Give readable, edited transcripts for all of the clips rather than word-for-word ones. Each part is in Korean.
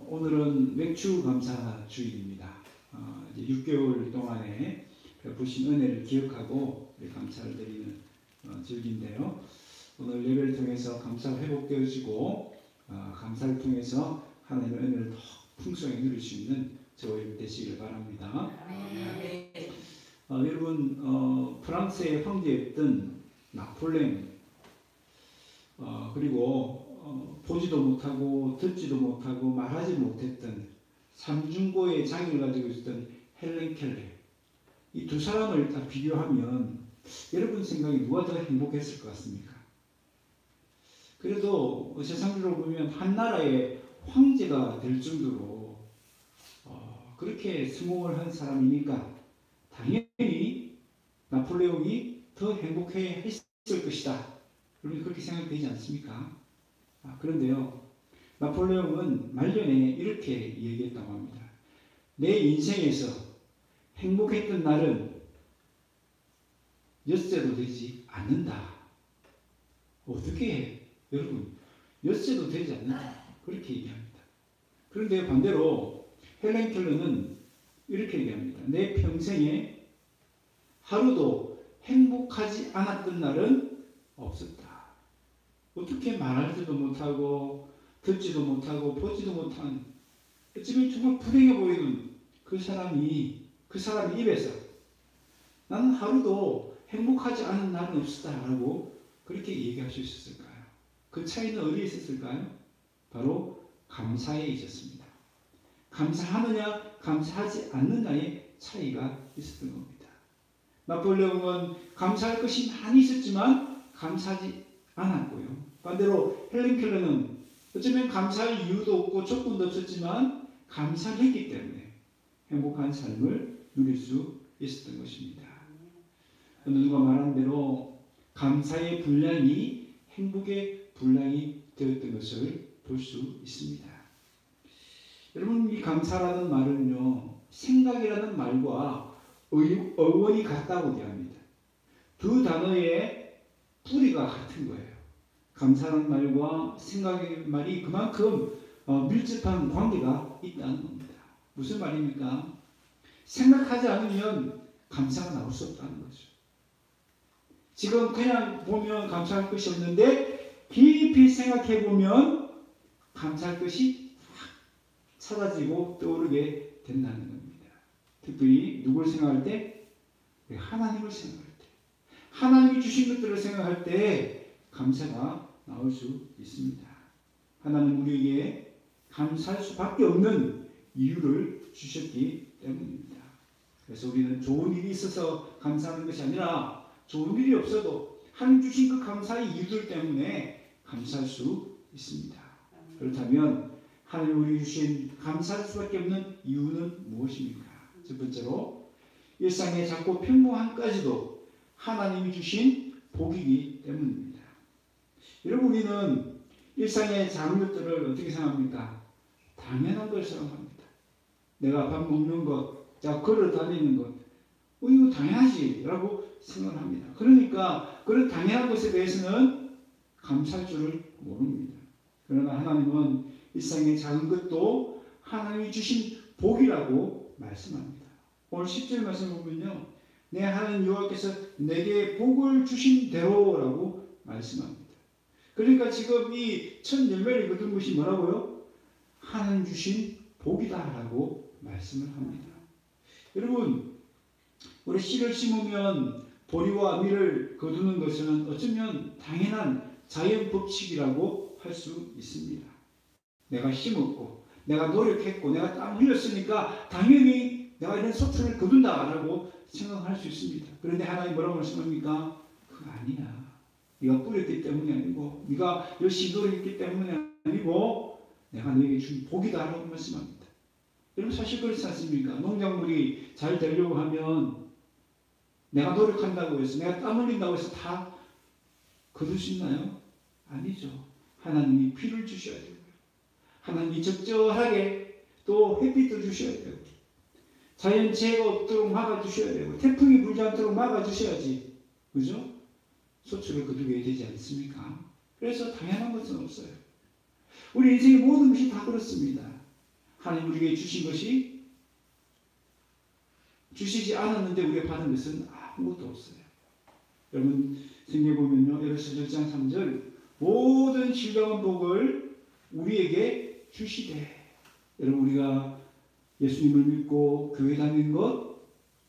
오늘은 맥주감사 주일입니다. 이제 6개월 동안에 베푸신 은혜를 기억하고 감사를 드리는 주일인데요. 오늘 예배를 통해서 감사가 회복되어지고 감사를 통해서 하나님의 은혜를 더 풍성히 누릴 수 있는 저와 여러분 되시기를 바랍니다. 여러분 프랑스의 황제였던 나폴레옹 그리고 보지도 못하고 듣지도 못하고 말하지 못했던 삼중고의 장애를 가지고 있었던 헬렌 켈러, 이 두 사람을 다 비교하면 여러분 생각에 누가 더 행복했을 것 같습니까? 그래도 세상적으로 보면 한 나라의 황제가 될 정도로 그렇게 성공을 한 사람이니까 당연히 나폴레옹이 더 행복해 했을 것이다. 여러분 그렇게 생각되지 않습니까? 그런데요, 나폴레옹은 말년에 이렇게 얘기했다고 합니다. 내 인생에서 행복했던 날은 엿새도 되지 않는다. 어떻게 해? 여러분, 엿새도 되지 않는다. 그렇게 얘기합니다. 그런데 반대로 헬렌 켈러는 이렇게 얘기합니다. 내 평생에 하루도 행복하지 않았던 날은 없었다. 어떻게 말하지도 못하고 듣지도 못하고 보지도 못한 어쩌면 정말 불행해 보이는 그 사람 입에서 나는 하루도 행복하지 않은 날은 없었다라고 그렇게 얘기할 수 있었을까요? 그 차이는 어디에 있었을까요? 바로 감사에 있었습니다. 감사하느냐 감사하지 않느냐의 차이가 있었던 겁니다. 나폴레옹은 감사할 것이 많이 있었지만 감사하지 않았고요. 반대로 헬렌 켈러는 어쩌면 감사할 이유도 없고 조건도 없었지만 감사를 했기 때문에 행복한 삶을 누릴 수 있었던 것입니다. 어느 누가 말한 대로 감사의 분량이 행복의 분량이 되었던 것을 볼 수 있습니다. 여러분, 이 감사라는 말은요, 생각이라는 말과 어원이 같다고 얘기합니다. 두 단어의 뿌리가 같은 거예요. 감사라는 말과 생각의 말이 그만큼 밀접한 관계가 있다는 겁니다. 무슨 말입니까? 생각하지 않으면 감사가 나올 수 없다는 거죠. 지금 그냥 보면 감사할 것이 없는데 깊이 생각해 보면 감사할 것이 확 찾아지고 떠오르게 된다는 겁니다. 특별히 누굴 생각할 때? 하나님을 생각할 때. 하나님이 주신 것들을 생각할 때 감사가 나올 수 있습니다. 하나님 우리에게 감사할 수밖에 없는 이유를 주셨기 때문입니다. 그래서 우리는 좋은 일이 있어서 감사하는 것이 아니라 좋은 일이 없어도 하나님 주신 그 감사의 이유들 때문에 감사할 수 있습니다. 그렇다면 하나님 우리 주신 감사할 수밖에 없는 이유는 무엇입니까? 첫 번째로 일상의 작고 평범함까지도 하나님이 주신 복이기 때문입니다. 여러분, 우리는 일상의 작은 것들을 어떻게 생각합니까? 당연한 걸 생각합니다. 내가 밥 먹는 것, 걸어 다니는 것, 이거 당연하지 라고 생각을 합니다. 그러니까 그런 당연한 것에 대해서는 감사할 줄을 모릅니다. 그러나 하나님은 일상의 작은 것도 하나님이 주신 복이라고 말씀합니다. 오늘 10절 말씀 보면요, 내 하나님 여호와께서 내게 복을 주신 대로라고 말씀합니다. 그러니까 지금 이 첫 열매를 거둔 것이 뭐라고요? 하나님 주신 복이다라고 말씀을 합니다. 여러분, 우리 씨를 심으면 보리와 밀을 거두는 것은 어쩌면 당연한 자연 법칙이라고 할 수 있습니다. 내가 심었고 내가 노력했고 내가 땀 흘렸으니까 당연히 내가 이런 소출을 거둔다라고 생각할 수 있습니다. 그런데 하나님 뭐라고 말씀합니까? 그거 아니야. 네가 뿌렸기 때문이 아니고 네가 열심히 노력했기 때문이 아니고 내가 너에게 준 복이다라고 말씀합니다. 여러분, 사실 그렇지 않습니까? 농작물이 잘 되려고 하면 내가 노력한다고 해서 내가 땀 흘린다고 해서 다 거둘 수 있나요? 아니죠. 하나님이 비를 주셔야 되고요. 하나님이 적절하게 또 햇빛도 주셔야 되고 자연재해가 없도록 막아주셔야 되고 태풍이 불지 않도록 막아주셔야지, 그죠? 소출을 거두게 되지 않습니까? 그래서 당연한 것은 없어요. 우리 인생의 모든 것이 다 그렇습니다. 하나님 우리에게 주신 것이 주시지 않았는데 우리가 받은 것은 아무것도 없어요. 여러분 성경에 보면요. 에베소서 1장 3절 모든 신령한 복을 우리에게 주시되. 여러분 우리가 예수님을 믿고 교회 다니는 것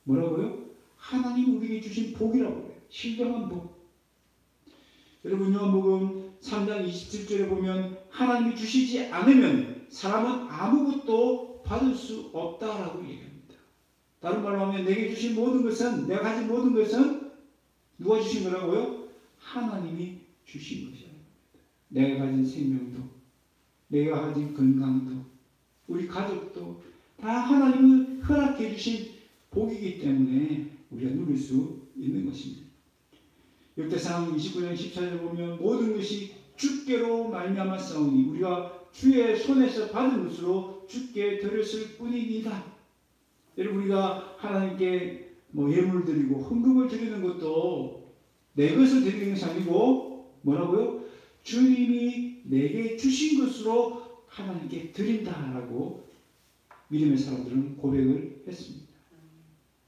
뭐라고요? 하나님 우리에게 주신 복이라고 해요. 신령한 복. 여러분 요한복음 3장 27절에 보면 하나님이 주시지 않으면 사람은 아무것도 받을 수 없다라고 얘기합니다. 다른 말로 하면 내게 주신 모든 것은, 내가 가진 모든 것은 누가 주신 거라고요? 하나님이 주신 것이야. 내가 가진 생명도, 내가 가진 건강도, 우리 가족도 다 하나님이 허락해 주신 복이기 때문에 우리가 누릴 수 있는 것입니다. 역대상 29장 14절에 보면 모든 것이 주께로 말미암았사오니 우리가 주의 손에서 받은 것으로 주께 드렸을 뿐이니이다. 여러분 우리가 하나님께 예물 드리고 헌금을 드리는 것도 내 것을 드리는 것이 아니고 뭐라고요? 주님이 내게 주신 것으로 하나님께 드린다라고 믿음의 사람들은 고백을 했습니다.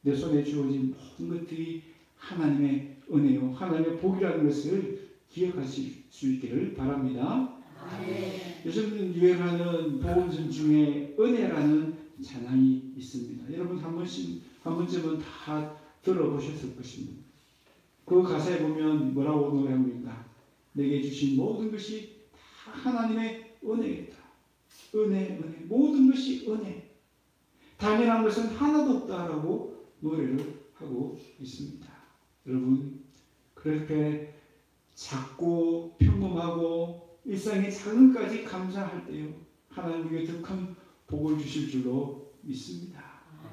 내 손에 주어진 모든 것들이 하나님의 은혜요, 하나님의 복이라는 것을 기억하실 수 있기를 바랍니다. 네. 요즘 유행하는 복음성 중에 은혜라는 찬양이 있습니다. 여러분 한 번쯤은 다 들어보셨을 것입니다. 그 가사에 보면 뭐라고 노래합니까? 내게 주신 모든 것이 다 하나님의 은혜이다. 은혜, 모든 것이 은혜. 당연한 것은 하나도 없다라고 노래를 하고 있습니다. 여러분 그렇게 작고 평범하고 일상의 작은 것까지 감사할 때요 하나님 우리에게 더 큰 복을 주실 줄로 믿습니다.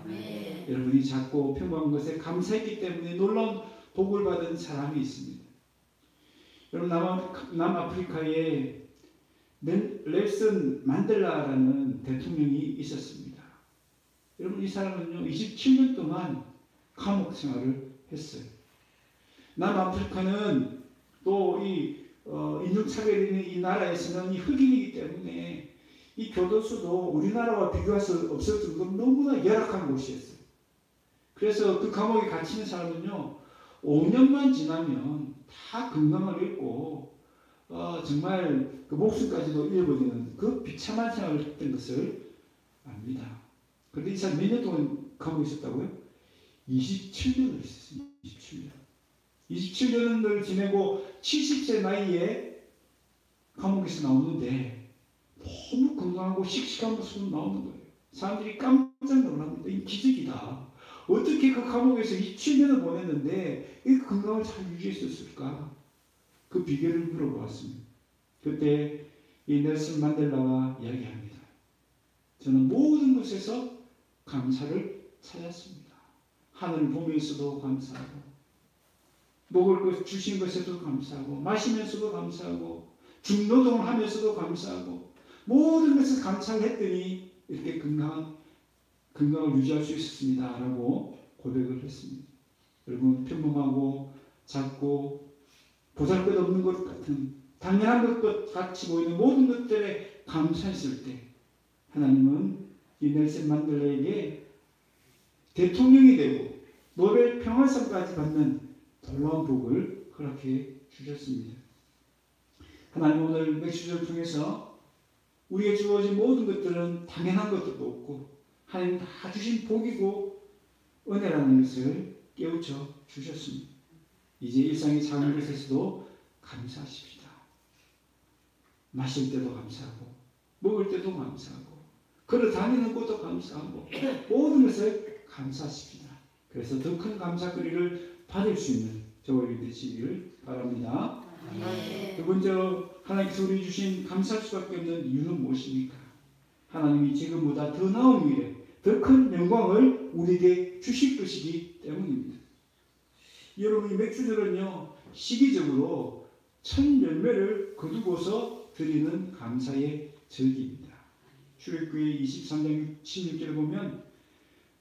네. 여러분이 작고 평범한 것에 감사했기 때문에 놀라운 복을 받은 사람이 있습니다. 여러분 남아프리카에 넬슨 만델라라는 대통령이 있었습니다. 여러분 이 사람은요 27년 동안 감옥 생활을 했어요. 남아프리카는 또 이 인종차별이 있는 이 나라에서는 이 흑인이기 때문에 이 교도소도 우리나라와 비교할 수 없을 정도로 너무나 열악한 곳이었어요. 그래서 그 감옥에 갇히는 사람은요 5년만 지나면 다 건강을 잃고 정말 그 목숨까지도 잃어버리는 그 비참한 생활을 했던 것을 압니다. 그런데 이 사람 몇 년 동안 감옥에 있었다고요? 27년을 있었어요. 27년을 지내고 70세 나이에 감옥에서 나오는데 너무 건강하고 씩씩한 모습으로 나오는 거예요. 사람들이 깜짝 놀랍니다. 이 기적이다. 어떻게 그 감옥에서 27년을 보냈는데 이 건강을 잘 유지했었을까? 그 비결을 물어보았습니다. 그때 이 넬슨 만델라가 이야기합니다. 저는 모든 것에서 감사를 찾았습니다. 하늘을 보면서도 감사하고 먹을 것 주신 것에도 감사하고 마시면서도 감사하고 중노동을 하면서도 감사하고 모든 것을 감사를 했더니 이렇게 건강을 유지할 수 있었습니다 라고 고백을 했습니다. 여러분 평범하고 작고 보잘것없는 것 같은 당연한 것 같이 보이는 모든 것들에 감사했을 때 하나님은 이 넬슨 만델라에게 대통령이 되고 노벨 평화상까지 받는 놀라운 복을 허락해 주셨습니다. 하나님 오늘 맥주절을 통해서 우리에게 주어진 모든 것들은 당연한 것도 없고 하나님 다 주신 복이고 은혜라는 것을 깨우쳐 주셨습니다. 이제 일상의 작은 것에서도 감사하십시다. 마실 때도 감사하고 먹을 때도 감사하고 걸어 다니는 것도 감사하고 모든 것을 감사하십시다. 그래서 더 큰 감사거리를 받을 수 있는 저와 여러분이 되시기를 바랍니다. 두 번째 하나님께서 우리 주신 감사할 수밖에 없는 이유는 무엇입니까? 하나님이 지금보다 더 나은 미래, 더 큰 영광을 우리에게 주실 것이기 때문입니다. 여러분 이 맥주절은요 시기적으로 첫 열매를 거두고서 드리는 감사의 절기입니다. 출애굽기 23장 16절에 보면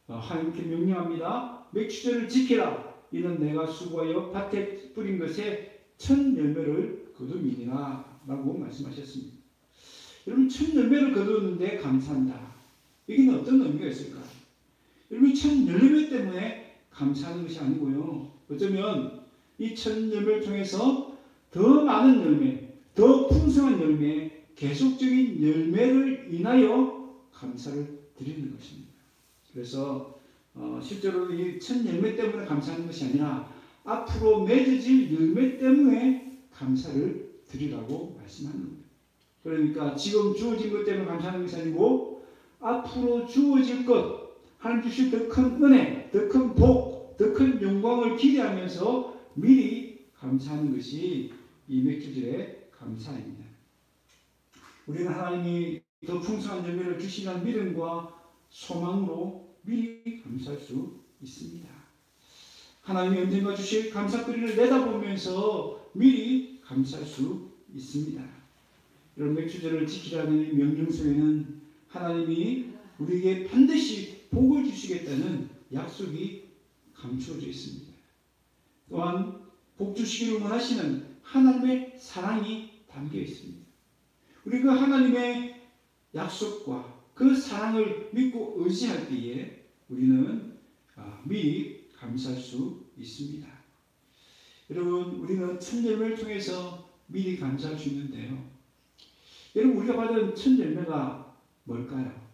하나님께 명령합니다. 맥주절을 지키라. 이는 내가 수고하여 밭에 뿌린 것에 첫 열매를 거둠이니라 라고 말씀하셨습니다. 여러분 첫 열매를 거두는데 감사한다. 여기는 어떤 의미가 있을까? 여러분, 천 열매 때문에 감사하는 것이 아니고요. 어쩌면 이 천 열매를 통해서 더 많은 열매, 더 풍성한 열매, 계속적인 열매를 인하여 감사를 드리는 것입니다. 그래서 실제로 이 천 열매 때문에 감사하는 것이 아니라 앞으로 맺어질 열매 때문에 감사를 드리라고 말씀하는 겁니다. 그러니까 지금 주어진 것 때문에 감사하는 것이 아니고 앞으로 주어질 것, 하나님 주실 더 큰 은혜, 더 큰 복, 더 큰 영광을 기대하면서 미리 감사하는 것이 이 맥주절의 감사입니다. 우리는 하나님이 더 풍성한 열매를 주시라는 믿음과 소망으로 미리 감사할 수 있습니다. 하나님이 언젠가 주실 감사거리를 내다보면서 미리 감사할 수 있습니다. 이런 맥주절을 지키라는 명령서에는 하나님이 우리에게 반드시 복을 주시겠다는 약속이 감추어져 있습니다. 또한 복 주시기를 원하시는 하나님의 사랑이 담겨 있습니다. 우리 그 하나님의 약속과 그 사랑을 믿고 의지할 때에 우리는 미리 감사할 수 있습니다. 여러분, 우리는 천 열매를 통해서 미리 감사할 수 있는데요. 여러분, 우리가 받은 천 열매가 뭘까요?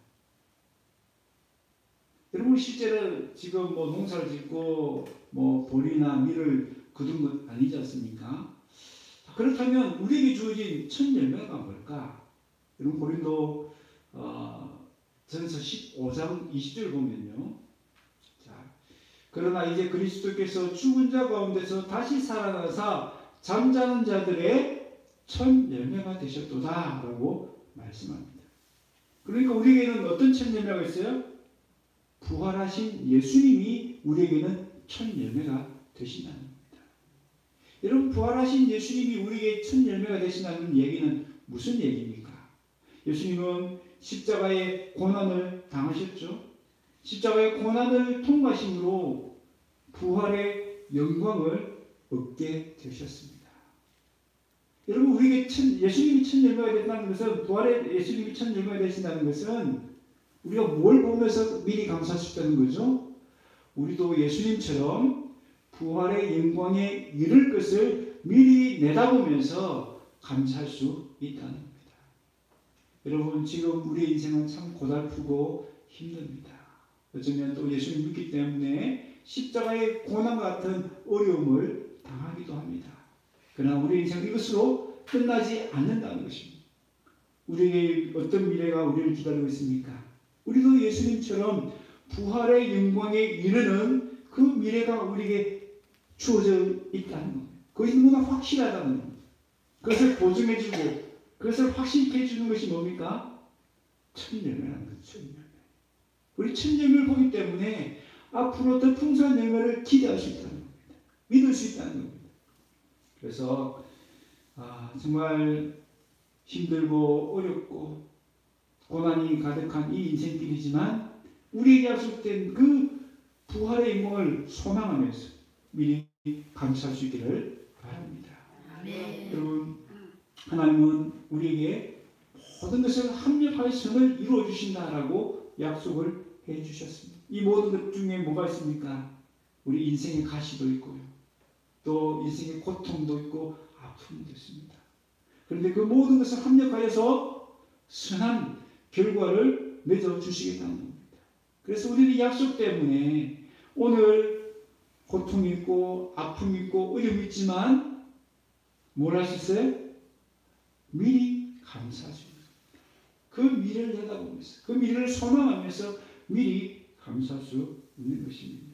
여러분, 실제로 지금 농사를 짓고 보리나 밀을 거둔 것 아니지 않습니까? 그렇다면 우리에게 주어진 천 열매가 뭘까? 여러분, 고린도 전서 15장 20절 보면요. 그러나 이제 그리스도께서 죽은 자 가운데서 다시 살아나사 잠자는 자들의 천 열매가 되셨도다 라고 말씀합니다. 그러니까 우리에게는 어떤 천 열매가 있어요? 부활하신 예수님이 우리에게는 천 열매가 되신다는 겁니다. 여러분, 부활하신 예수님이 우리에게 천 열매가 되신다는 얘기는 무슨 얘기입니까? 예수님은 십자가의 고난을 당하셨죠. 십자가의 고난을 통과하심으로 부활의 영광을 얻게 되셨습니다. 여러분, 우리에게 예수님이 천 열매가 된다는 것은, 부활의 예수님이 천 열매가 되신다는 것은 우리가 뭘 보면서 미리 감사할 수 있다는 거죠? 우리도 예수님처럼 부활의 영광에 이를 것을 미리 내다보면서 감사할 수 있다는 겁니다. 여러분, 지금 우리의 인생은 참 고달프고 힘듭니다. 어쩌면 또 예수님 믿기 때문에 십자가의 고난 같은 어려움을 당하기도 합니다. 그러나 우리 인생은 이것으로 끝나지 않는다는 것입니다. 우리에게 어떤 미래가 우리를 기다리고 있습니까? 우리도 예수님처럼 부활의 영광에 이르는 그 미래가 우리에게 주어져 있다는 겁니다. 그것이 너무나 확실하다는 겁니다. 그것을 보증해주고 그것을 확실히 해주는 것이 뭡니까? 천 열매라는 거죠. 천 열매. 우리 천 열매를 보기 때문에 앞으로 더 풍성한 열매를 기대할 수 있다는 겁니다. 믿을 수 있다는 겁니다. 그래서 정말 힘들고 어렵고 고난이 가득한 이 인생길이지만 우리에게 약속된 그 부활의 영광을 소망하면서 미리 감사할 수 있기를 바랍니다. 아멘. 여러분, 하나님은 우리에게 모든 것을 합력하여 선을 이루어 주신다라고 약속을 해 주셨습니다. 이 모든 것 중에 뭐가 있습니까? 우리 인생의 가시도 있고요. 또 인생의 고통도 있고 아픔도 있습니다. 그런데 그 모든 것을 합력하여서 선한 결과를 맺어 주시겠다는 겁니다. 그래서 우리는 이 약속 때문에 오늘 고통이 있고 아픔이 있고 어려움이 있지만 뭘 할 수 있어요? 미리 감사할 수 있습니다. 그 미래를 내다보면서 그 미래를 소망하면서 미리 감사할 수 있는 것입니다.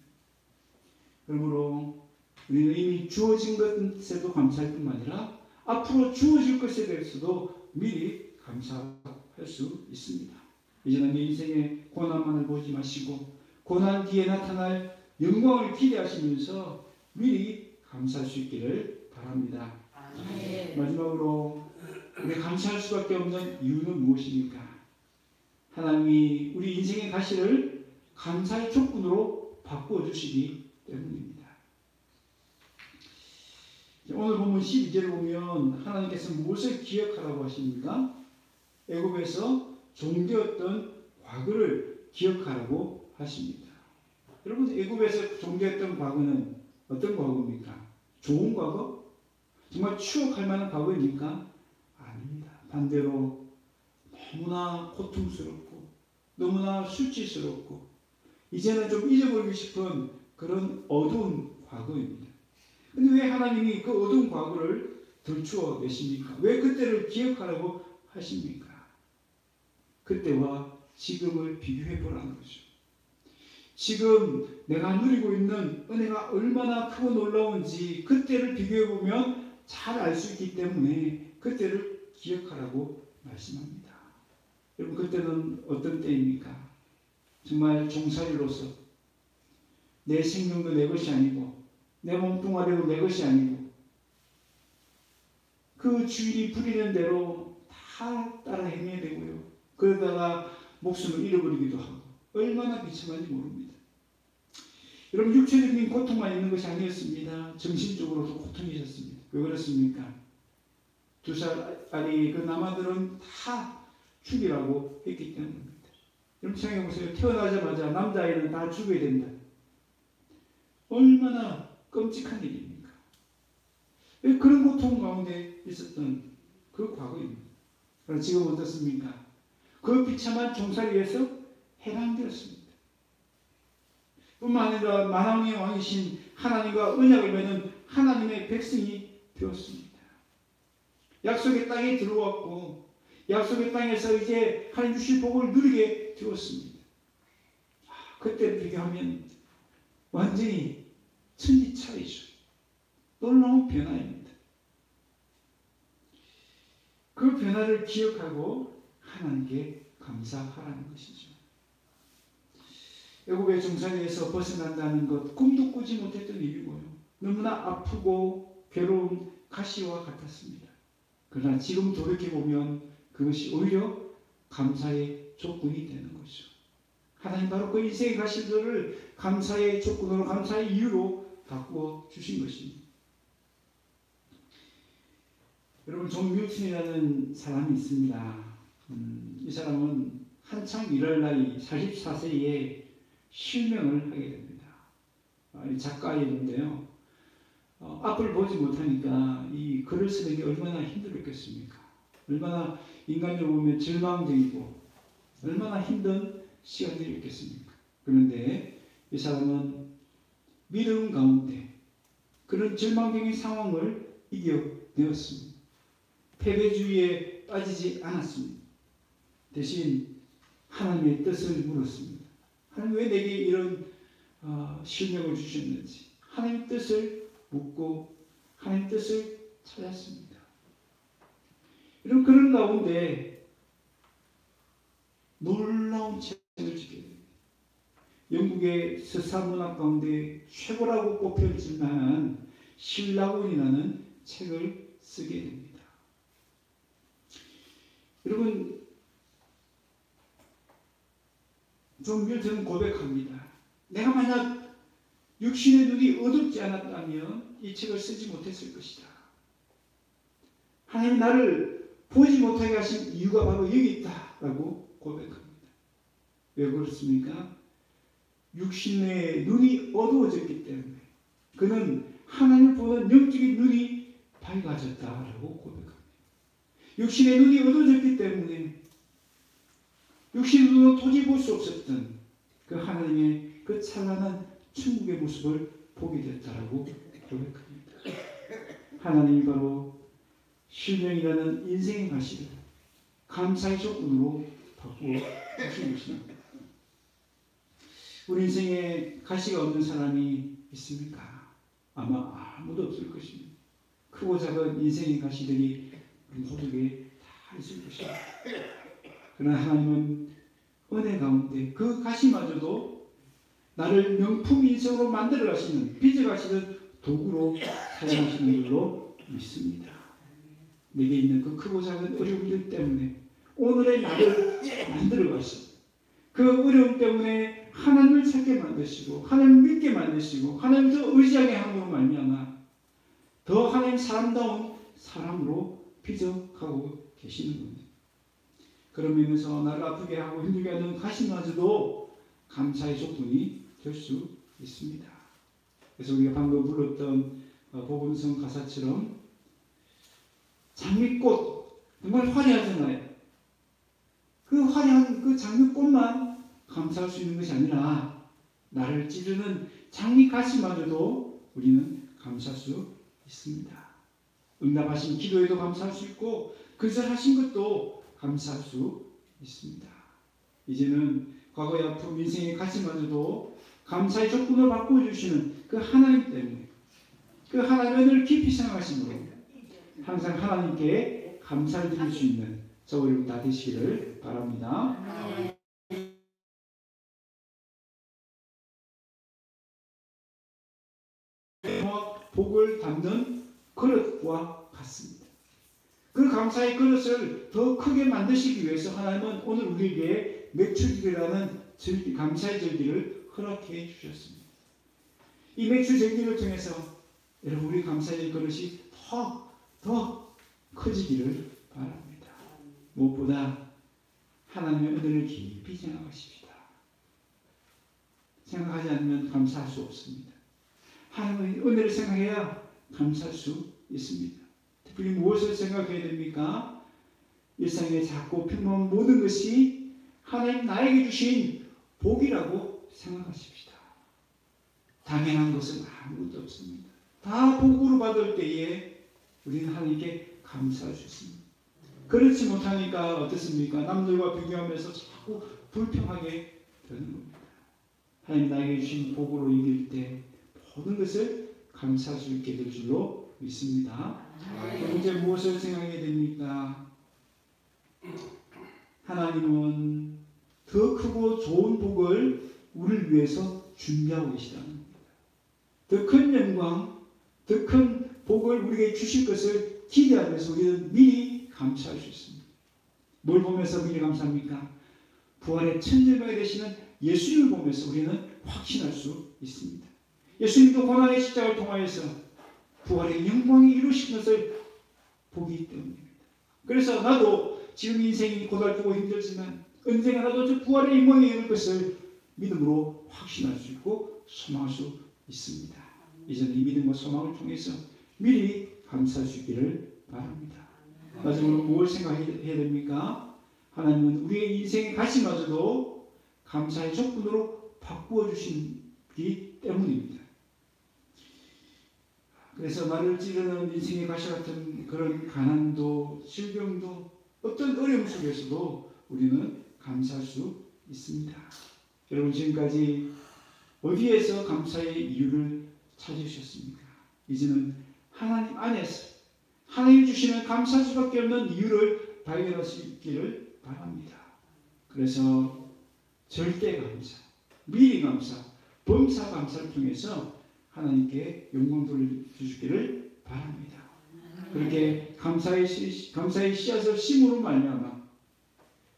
그러므로 우리는 이미 주어진 것에도 감사할 뿐만 아니라 앞으로 주어질 것에 대해서도 미리 감사할 수 있습니다. 이제는 내 인생의 고난만을 보지 마시고 고난 뒤에 나타날 영광을 기대하시면서 미리 감사할 수 있기를 바랍니다. 네. 마지막으로 우리 감사할 수밖에 없는 이유는 무엇입니까? 하나님이 우리 인생의 가시를 감사의 조건으로 바꾸어 주시기 때문입니다. 오늘 본문 12절을 보면 하나님께서 무엇을 기억하라고 하십니까? 애굽에서 종되었던 과거를 기억하라고 하십니다. 여러분, 애굽에서 존재했던 과거는 어떤 과거입니까? 좋은 과거? 정말 추억할 만한 과거입니까? 아닙니다. 반대로 너무나 고통스럽고 너무나 수치스럽고 이제는 좀 잊어버리고 싶은 그런 어두운 과거입니다. 근데 왜 하나님이 그 어두운 과거를 들추어 내십니까? 왜 그때를 기억하라고 하십니까? 그때와 지금을 비교해 보라는 거죠. 지금 내가 누리고 있는 은혜가 얼마나 크고 놀라운지 그때를 비교해 보면 잘 알 수 있기 때문에 그때를 기억하라고 말씀합니다. 여러분, 그때는 어떤 때입니까? 정말 종살이로서 내 생명도 내 것이 아니고 내 몸뚱아리도 내 것이 아니고 그 주인이 부리는 대로 다 따라 행해야 되고요. 그러다가 목숨을 잃어버리기도 하고 얼마나 비참한지 모릅니다. 여러분, 육체적인 고통만 있는 것이 아니었습니다. 정신적으로도 고통이셨습니다. 왜 그렇습니까? 2살짜리 그 남아들은 다 죽이라고 했기 때문입니다. 여러분, 생각해보세요. 태어나자마자 남자아이는 다 죽여야 된다. 얼마나 끔찍한 일입니까? 왜 그런 고통 가운데 있었던 그 과거입니다. 그러나 지금 어떻습니까? 그 비참한 종살이에서 해방되었습니다. 뿐만 아니라 만왕의 왕이신 하나님과 언약을 맺는 하나님의 백성이 되었습니다. 약속의 땅에 들어왔고 약속의 땅에서 이제 하나님 주신 복을 누리게 되었습니다. 그때를 비교하면 완전히 천지차이죠. 놀라운 변화입니다. 그 변화를 기억하고 하나님께 감사하라는 것이죠. 애굽의 종살이에서 벗어난다는 것, 꿈도 꾸지 못했던 일이고요. 너무나 아프고 괴로운 가시와 같았습니다. 그러나 지금 돌이켜보면 그것이 오히려 감사의 조건이 되는 거죠. 하나님 바로 그 인생의 가시들을 감사의 조건으로, 감사의 이유로 바꾸어 주신 것입니다. 여러분, 존 밀턴이라는 사람이 있습니다. 이 사람은 한창 일할 나이 44세에 실명을 하게 됩니다. 작가인데요. 앞을 보지 못하니까 이 글을 쓰는 게 얼마나 힘들었겠습니까? 얼마나 인간적으로 보면 절망적이고 얼마나 힘든 시간들이었겠습니까? 그런데 이 사람은 믿음 가운데 그런 절망적인 상황을 이겨내었습니다. 패배주의에 빠지지 않았습니다. 대신 하나님의 뜻을 물었습니다. 하나님, 왜 내게 이런 실명을 주셨는지 하나님의 뜻을 묻고 하나님의 뜻을 찾았습니다. 이런 그런 가운데 놀라운 책을 짓게 됩니다. 영국의 서사문학 가운데 최고라고 뽑혀지만 신라곤이라는 책을 쓰게 됩니다. 여러분, 존 밀턴은 고백합니다. 내가 만약 육신의 눈이 어둡지 않았다면 이 책을 쓰지 못했을 것이다. 하나님이 나를 보지 못하게 하신 이유가 바로 여기 있다라고 고백합니다. 왜 그렇습니까? 육신의 눈이 어두워졌기 때문에 그는 하나님을 보는 영적인 눈이 밝아졌다라고 고백합니다. 육신의 눈이 어두워졌기 때문에 육신의 눈으로 도저히 볼 수 없었던 그 하나님의 그 찬란한 천국의 모습을 보게 됐다라고 고백합니다. 하나님이 바로 실명이라는 인생의 가시를 감사의 조건으로 바꾸어 주신 것입니다. 우리 인생에 가시가 없는 사람이 있습니까? 아마 아무도 없을 것입니다. 크고 작은 인생의 가시들이 우리 모두에게 다 있을 것입니다. 그러나 하나님은 은혜 가운데 그 가시마저도 나를 명품 인생으로 만들어 가시는, 빚어 가시는 도구로 사용하시는 줄로 믿습니다. 내게 있는 그 크고 작은 어려움들 때문에 오늘의 나를 만들어 가시고 그 어려움 때문에 하나님을 찾게 만드시고 하나님을 믿게 만드시고 하나님을 더 의지하게 함으로 말미암아 더 하나님 사람다운 사람으로 빚어가고 계시는 겁니다. 그런 면에서 나를 아프게 하고 힘들게 하는 가시마저도 감사의 조건이 될 수 있습니다. 그래서 우리가 방금 불렀던 복음성 가사처럼 장미꽃 정말 화려하잖아요. 그 화려한 그 장미꽃만 감사할 수 있는 것이 아니라 나를 찌르는 장미가시마저도 우리는 감사할 수 있습니다. 응답하신 기도에도 감사할 수 있고 건설하신 것도 감사할 수 있습니다. 이제는 과거의 아픔, 인생의 가시마저도 감사의 조건을 바꿔주시는 그 하나님 때문에 그 하나님을 깊이 생각하심으로 항상 하나님께 감사를 드릴 수 있는 저와 여러분 다 되시기를 바랍니다. 복을 담는 그릇과 같습니다. 그 감사의 그릇을 더 크게 만드시기 위해서 하나님은 오늘 우리에게 맥주절이라는 감사의 절기를 허락해 주셨습니다. 이 맥주절기를 통해서 여러분 우리 감사의 그릇이 더 커지기를 바랍니다. 무엇보다 하나님의 은혜를 깊이 생각하십시다. 생각하지 않으면 감사할 수 없습니다. 하나님의 은혜를 생각해야 감사할 수 있습니다. 특별히 무엇을 생각해야 됩니까? 일상의 작고 평범한 모든 것이 하나님 나에게 주신 복이라고 생각하십시다. 당연한 것은 아무것도 없습니다. 다 복으로 받을 때에 우리는 하나님께 감사할 수 있습니다. 그렇지 못하니까 어떻습니까? 남들과 비교하면서 자꾸 불평하게 되는 겁니다. 하나님 나에게 주신 복으로 이길 때 모든 것을 감사할 수 있게 될 줄로 믿습니다. 이제 무엇을 생각해야 됩니까? 하나님은 더 크고 좋은 복을 우리를 위해서 준비하고 계시다는 겁니다. 더 큰 영광, 더 큰 복을 우리에게 주실 것을 기대하면서 우리는 미리 감사할 수 있습니다. 뭘 보면서 미리 감사합니까? 부활의 천절명이 되시는 예수님을 보면서 우리는 확신할 수 있습니다. 예수님도 고난의 십자가를 통하여서 부활의 영광이 이루신 것을 보기 때문입니다. 그래서 나도 지금 인생이 고달프고 힘들지만 언젠가 나도 저 부활의 영광이 이룰 것을 믿음으로 확신할 수 있고 소망할 수 있습니다. 이제는 이 믿음과 소망을 통해서 미리 감사할 수 있기를 바랍니다. 마지막으로 무엇을 생각해야 됩니까? 하나님은 우리의 인생의 가시마저도 감사의 조건으로 바꾸어 주시기 때문입니다. 그래서 나를 찌르는 인생의 가시 같은 그런 가난도 질병도 어떤 어려움 속에서도 우리는 감사할 수 있습니다. 여러분 지금까지 어디에서 감사의 이유를 찾으셨습니까? 이제는 하나님 안에서 하나님 주시는 감사할 수밖에 없는 이유를 발견하시기를 바랍니다. 그래서 절대 감사, 미리 감사, 범사 감사를 통해서 하나님께 영광 돌려주시기를 바랍니다. 그렇게 감사의 씨앗을 심으로 말미암아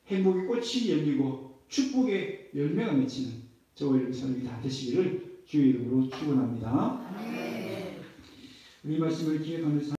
행복의 꽃이 열리고 축복의 열매가 맺히는 저와 여러분 삶이 다 되시기를 주의 이름으로 축원합니다. 우리 말씀을 기억하면서